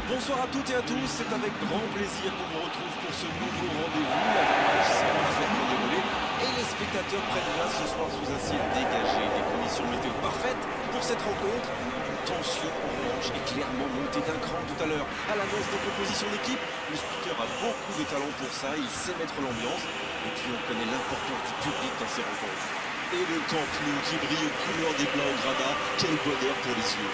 Bonsoir à toutes et à tous, c'est avec grand plaisir qu'on vous retrouve pour ce nouveau rendez-vous. L'avant-match s'est parfaitement déroulé et les spectateurs prennent place ce soir sous un ciel dégagé. Des conditions météo parfaites pour cette rencontre. Une tension en revanche est clairement montée d'un cran tout à l'heure. À l'annonce des compositions d'équipe, le speaker a beaucoup de talent pour ça, il sait mettre l'ambiance. Et puis on connaît l'importance du public dans ces rencontres. Et le Camp Nou qui brille aux couleurs des Blaugrana, quel bonheur pour les yeux.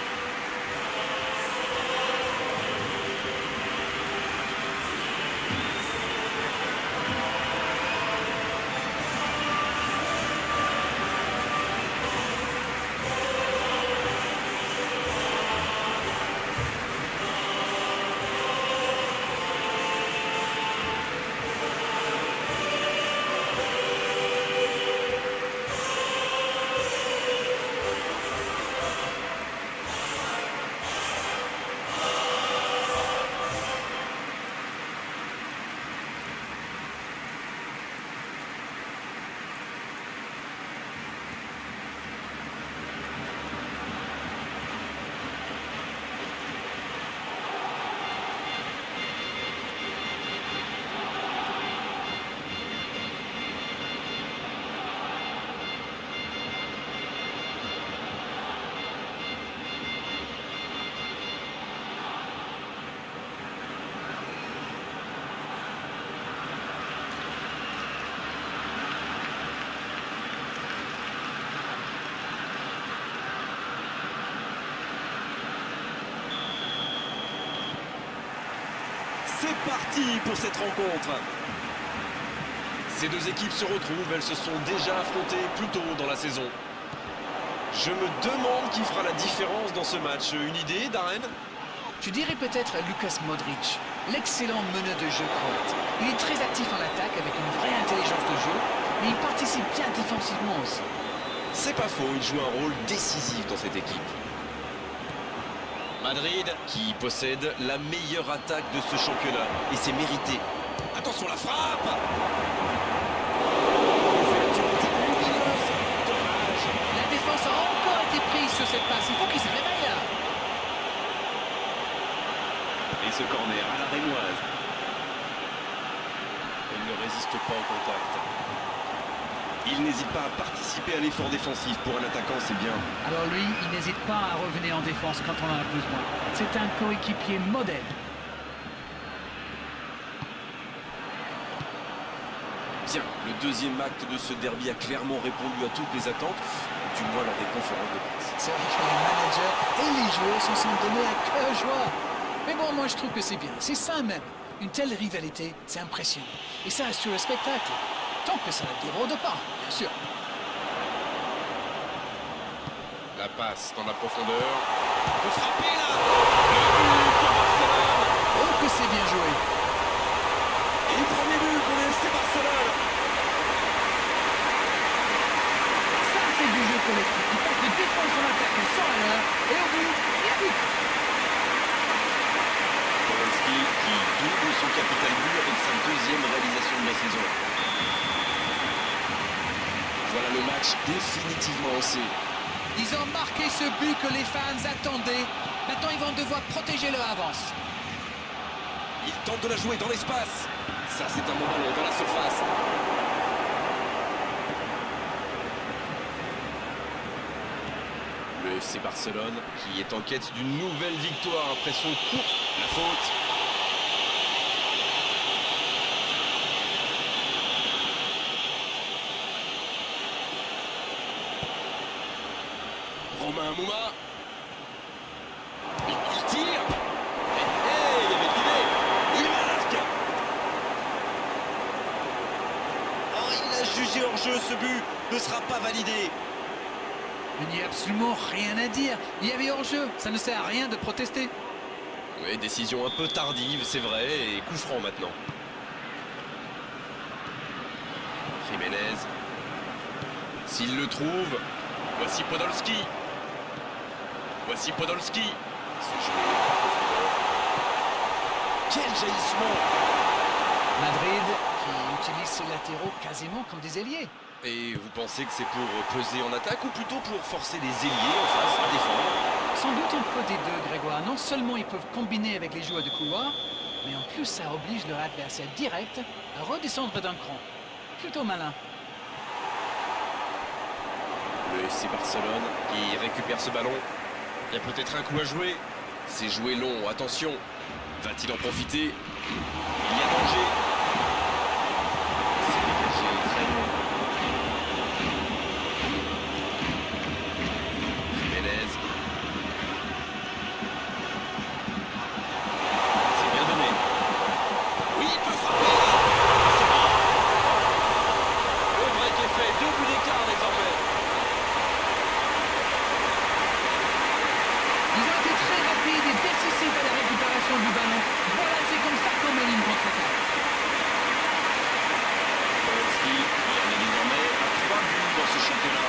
C'est parti pour cette rencontre. Ces deux équipes se retrouvent, elles se sont déjà affrontées plus tôt dans la saison. Je me demande qui fera la différence dans ce match. Une idée, Darren? Je dirais peut-être Lukas Modric, l'excellent meneur de jeu croate. Il est très actif en attaque avec une vraie intelligence de jeu, mais il participe bien défensivement aussi. C'est pas faux, il joue un rôle décisif dans cette équipe. Madrid qui possède la meilleure attaque de ce championnat et c'est mérité. Attention la frappe! La défense a encore été prise sur cette passe, il faut qu'il se réveille là. Et ce corner à la rémoise. Elle ne résiste pas au contact. Il n'hésite pas à participer à l'effort défensif. Pour un attaquant, c'est bien. Alors lui, il n'hésite pas à revenir en défense quand on en a besoin. C'est un coéquipier modèle. Bien, le deuxième acte de ce derby a clairement répondu à toutes les attentes, du moins lors des conférences de presse. C'est vrai que les managers et les joueurs se sont donnés à cœur joie. Mais bon, moi je trouve que c'est bien. C'est ça même. Une telle rivalité, c'est impressionnant. Et ça assure le spectacle. Tant que ça ne dérode pas, bien sûr. La passe dans la profondeur. On peut frapper là. Le but pour Barcelone. Oh que c'est bien joué. Et le premier but pour le FC Barcelone. Ça c'est du jeu collectif. Il passe de défense en attaque sans erreur. Et au but, il y a but. Podolski qui double son capital but avec sa deuxième réalisation de la saison. Voilà le match définitivement lancé. Ils ont marqué ce but que les fans attendaient. Maintenant, ils vont devoir protéger leur avance. Il tente de la jouer dans l'espace. Ça, c'est un bon ballon dans la surface. Le FC Barcelone qui est en quête d'une nouvelle victoire après son course. La faute. Romain Mouma. Il tire. Il y avait de l'idée. Il marque. Oh, il a jugé hors jeu. Ce but ne sera pas validé. Il n'y a absolument rien à dire. Il y avait hors-jeu. Ça ne sert à rien de protester. Oui, décision un peu tardive, c'est vrai. Et coup franc maintenant. Jiménez. S'il le trouve. Voici Podolski. Voici Podolski. C'est joué. Quel jaillissement! Madrid qui utilise ses latéraux quasiment comme des ailiers. Et vous pensez que c'est pour peser en attaque ou plutôt pour forcer les ailiers en face à défendre? sans doute un peu des deux, Grégoire. Non seulement ils peuvent combiner avec les joueurs de couloir, mais en plus ça oblige leur adversaire direct à redescendre d'un cran. Plutôt malin. Le FC Barcelone qui récupère ce ballon. Il y a peut-être un coup à jouer. C'est joué long, attention. Va-t-il en profiter? Il y a danger. C'est dégagé très long. Jiménez. C'est bien donné. Oui, il peut frapper. C'est bon. Le break est fait. 2 buts d'écart désormais. Ils ont été très rapides et décisifs à la récupération du ballon. Voilà, c'est comme ça qu'on mène une contre-attaque. Polanski, il en est désormais à 3 buts dans ce championnat.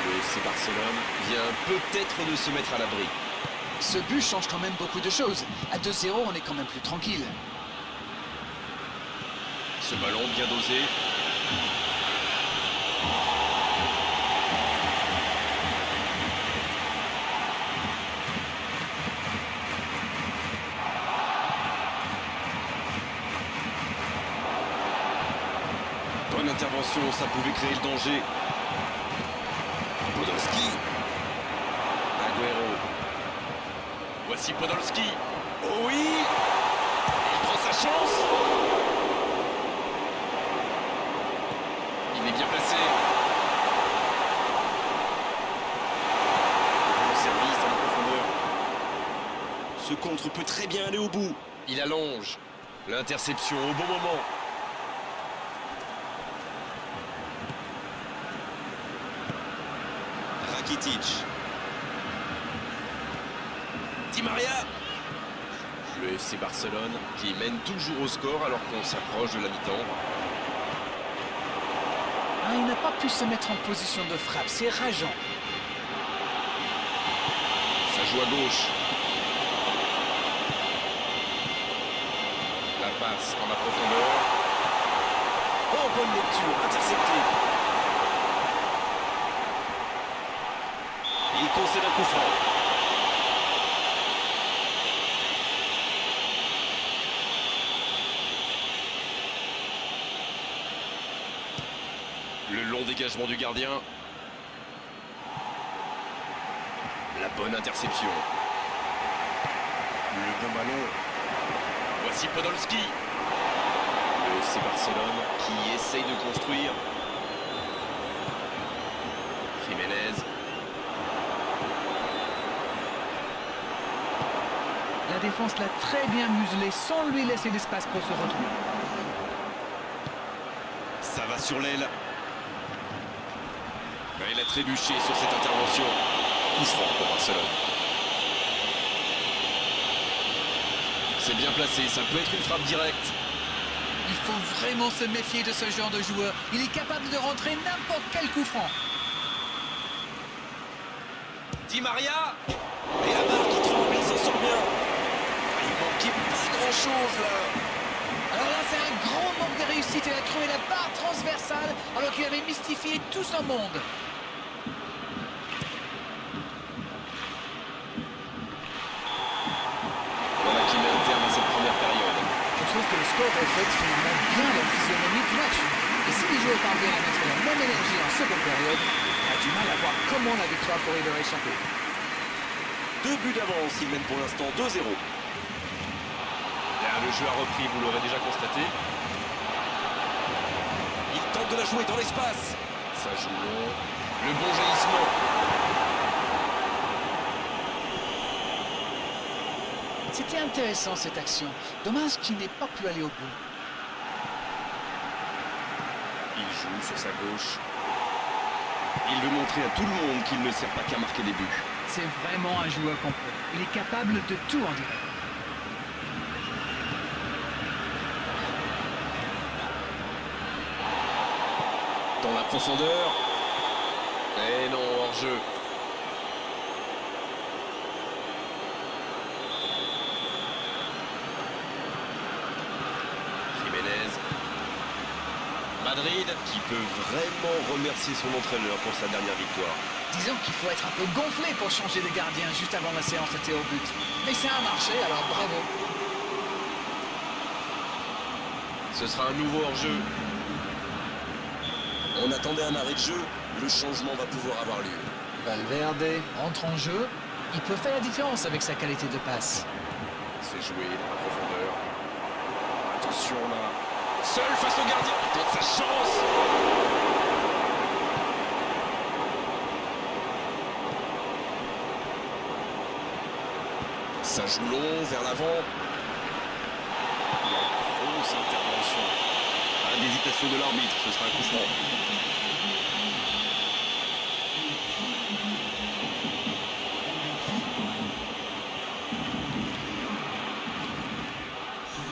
Le FC Barcelone vient peut-être de se mettre à l'abri. Ce but change quand même beaucoup de choses. À 2-0, on est quand même plus tranquille. Ce ballon bien dosé. Bonne intervention, ça pouvait créer le danger. Podolski. Agüero. Voici Podolski. Oh oui! Il prend sa chance. Il est bien placé. Bon service dans la profondeur. Ce contre peut très bien aller au bout. Il allonge. L'interception au bon moment. Rakitic. Di Maria. Le FC Barcelone qui mène toujours au score alors qu'on s'approche de la mi-temps. Ah, il n'a pas pu se mettre en position de frappe, c'est rageant. Ça joue à gauche. La passe dans la profondeur. Oh, bonne lecture, intercepté. Il concède un coup franc. Le long dégagement du gardien. La bonne interception. Le bon ballon. Voici Podolski. Le FC Barcelone qui essaye de construire. Jiménez. La défense l'a très bien muselé sans lui laisser d'espace pour se retrouver. Ça va sur l'aile. Il a trébuché sur cette intervention. Coup franc pour Barcelone. C'est bien placé, ça peut être une frappe directe. Il faut vraiment se méfier de ce genre de joueur. Il est capable de rentrer n'importe quel coup franc. Di Maria. Et la barre qui tremble, il s'en sort bien. Il manquait pas grand-chose là. Alors là, c'est un grand manque de réussite. Il a trouvé la barre transversale alors qu'il avait mystifié tout son monde. Voilà qui met un terme à cette première période. Je trouve que le score reflète finalement bien la physionomie du match. Et si les joueurs parviennent à mettre la même énergie en seconde période, on a du mal à voir comment la victoire pourrait leur échapper. 2 buts d'avance, il mène pour l'instant 2-0. Le jeu a repris, vous l'aurez déjà constaté. Il tente de la jouer dans l'espace. Ça joue long. Le bon jaillissement. C'était intéressant cette action. Dommage qu'il n'ait pas pu aller au bout. Il joue sur sa gauche. Il veut montrer à tout le monde qu'il ne sert pas qu'à marquer des buts. C'est vraiment un joueur complet. Il est capable de tout en direct. Dans la profondeur. Et non, hors-jeu. Jiménez. Madrid qui peut vraiment remercier son entraîneur pour sa dernière victoire. Disons qu'il faut être un peu gonflé pour changer de gardien juste avant la séance de tir au but. Mais ça a marché, alors bravo. Ce sera un nouveau hors-jeu. On attendait un arrêt de jeu, le changement va pouvoir avoir lieu. Valverde entre en jeu. Il peut faire la différence avec sa qualité de passe. C'est joué dans la profondeur. Attention là. Seul face au gardien. Il tente sa chance. Ça joue long, vers l'avant. Grosse intervention. Pas d'hésitation de l'arbitre. Ce sera un coup franc.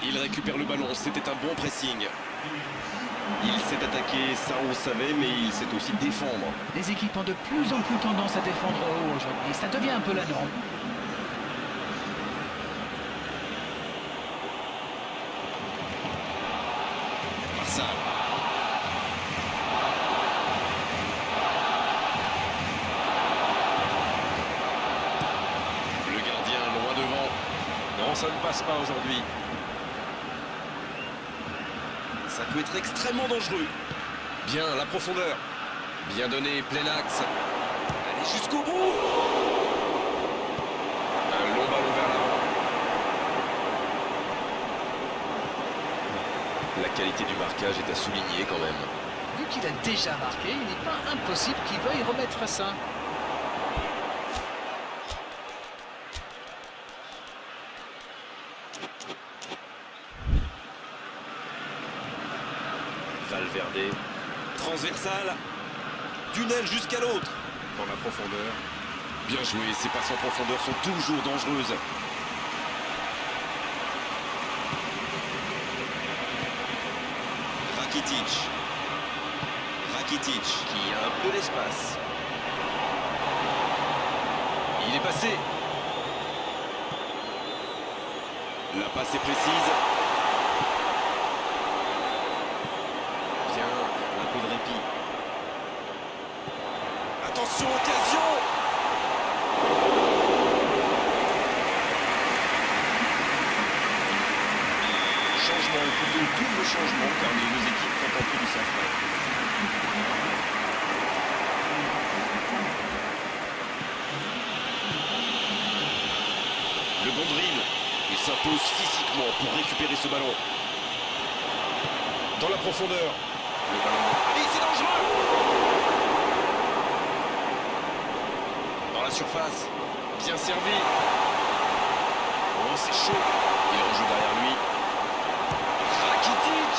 Il récupère le ballon, c'était un bon pressing. Il s'est attaqué, ça on le savait, mais il sait aussi défendre. Les équipes ont de plus en plus tendance à défendre haut aujourd'hui. Ça devient un peu la norme. Marçal. Le gardien loin devant. Non, ça ne passe pas aujourd'hui. Ça peut être extrêmement dangereux. Bien, la profondeur. Bien donné, plein axe. Allez jusqu'au bout. Un long ballon vers l'avant. La qualité du marquage est à souligner quand même. Vu qu'il a déjà marqué, il n'est pas impossible qu'il veuille remettre ça. Valverde. Transversal. D'une aile jusqu'à l'autre. Dans la profondeur. Bien joué, ces passes en profondeur sont toujours dangereuses. Rakitic qui a un peu d'espace. Il est passé. La passe est précise. Bien, un peu de répit. Attention, occasion. Changement, ou plutôt double changement, car les deux équipes font en plus du sang frais. Le bon drill, il s'impose physiquement pour récupérer ce ballon. Dans la profondeur, le ballon. Allez, c'est dangereux. Dans la surface, bien servi. Oh, c'est chaud. Il rejoue derrière lui. Rakitic.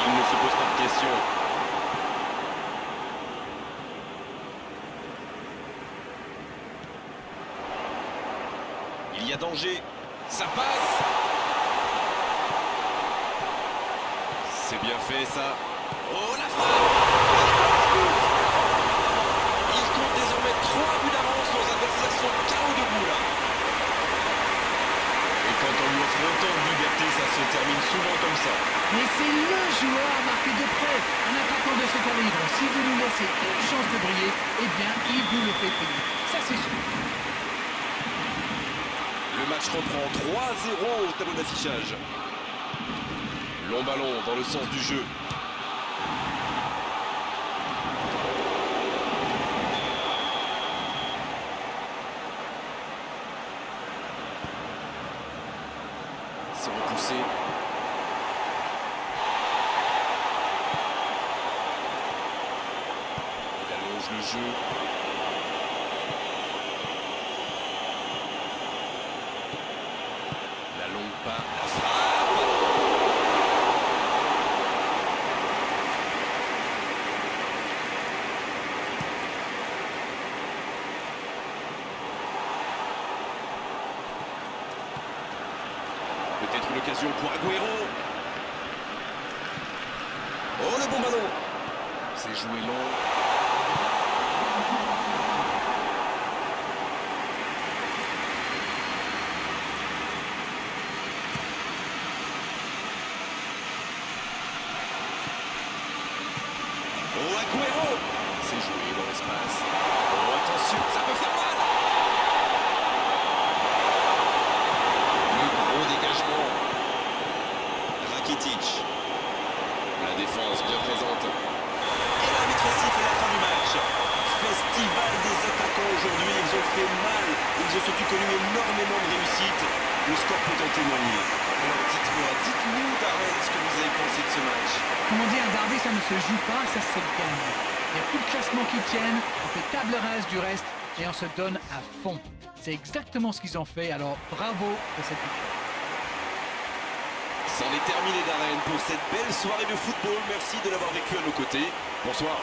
Il ne se pose pas de questions. Il y a danger. Ça passe. C'est bien fait ça. Oh la frappe. Il compte désormais 3 buts d'avance. Nos adversaires sont KO debout là. Et quand on lui offre autant de liberté, ça se termine souvent comme ça. Mais c'est le joueur à marquer de près. Un attaquant de ce calibre, si vous lui laissez une chance de briller, eh bien, il vous le fait payer. Ça, c'est sûr. Le match reprend 3-0 au tableau d'affichage. Long ballon dans le sens du jeu. C'est repoussé. Il allonge le jeu. La longue passe, la frappe. Peut-être une occasion pour Agüero. Oh, le bon ballon. C'est joué long. Oh, Agüero. C'est joué dans l'espace. passe. Oh, attention, ça peut faire mal. Le gros dégagement. Rakitic. La défense bien présente. Et l'arbitre siffle à la fin du match. Festival des attaquants aujourd'hui. Ils ont fait mal. Ils ont surtout connu énormément de réussite. Le score peut en témoigner. Alors dites-nous Darren ce que vous avez pensé de ce match. Comme on dit, un derby, ça ne se joue pas, ça se gagne. Il n'y a plus de classement qui tienne, on fait table rase du reste et on se donne à fond. C'est exactement ce qu'ils ont fait, alors bravo pour cette victoire. C'en est terminé Darren pour cette belle soirée de football. Merci de l'avoir vécu à nos côtés. Bonsoir.